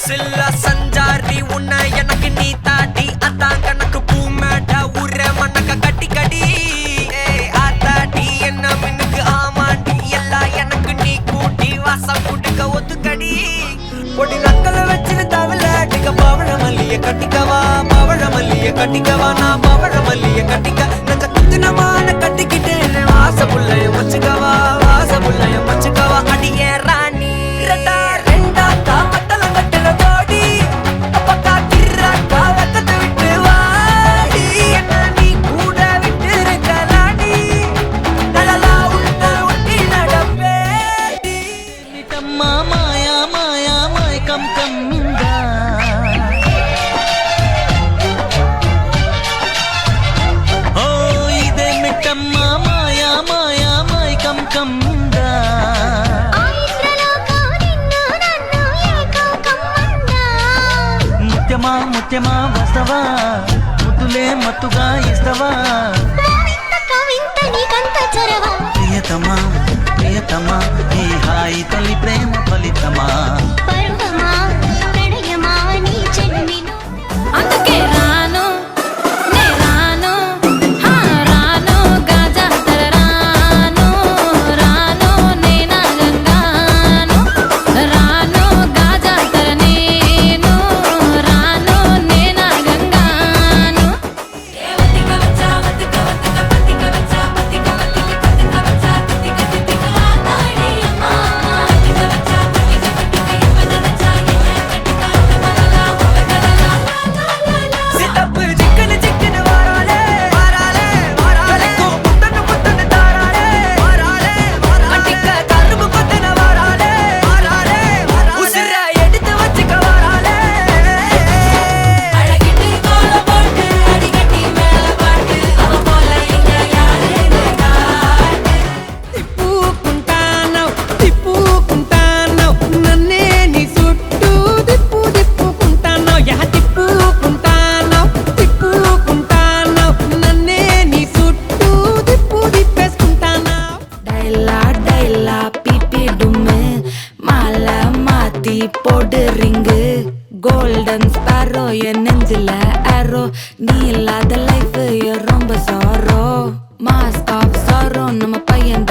சில்லா சஞ்சாரி உன்னை எனக்கு நீ தாடி அதான் கணக்கு பூமேட உர மண்ணக்க கட்டி கடி ஆத்தாடி என்ன மின்னுக்கு ஆமாண்டி எல்லாம் எனக்கு நீ கூட்டி வாசம் குடுக்க ஒத்துக்கடி பொடி நக்கல வச்சிரு தவள அடிக்க பவழ மல்லிய கட்டிக்கவா பவழ மல்லிய கட்டிக்கவா நான் பவழ மல்லிய கட்டிக்க நெஞ்ச குத்துனமான கட்டிக்கிட்டு வாச புள்ளைய வச்சுக்கவா வாச புள்ளைய வச்சுக்கவா அடியே ராணி ముత్యమా వస్తవా ముద్దులే మత్తుగా ఇస్తవా ప్రియతమా ప్రియతమా ఈ హాయి తొలి ప్రేమ ఫలితమా అందుకే రాను నే రాను రాను గాజా రాను రాను నేనా గంగాను రాను గాజా నేను రాను నేనా గంగాను போடு ரிங்கு கோல்டன் ஸ்பாரோ என் நெஞ்சில ஆரோ நீ இல்லாத லைஃப் ரொம்ப சாரோ மாஸ்க் ஆஃப் சாரோ நம்ம பையன்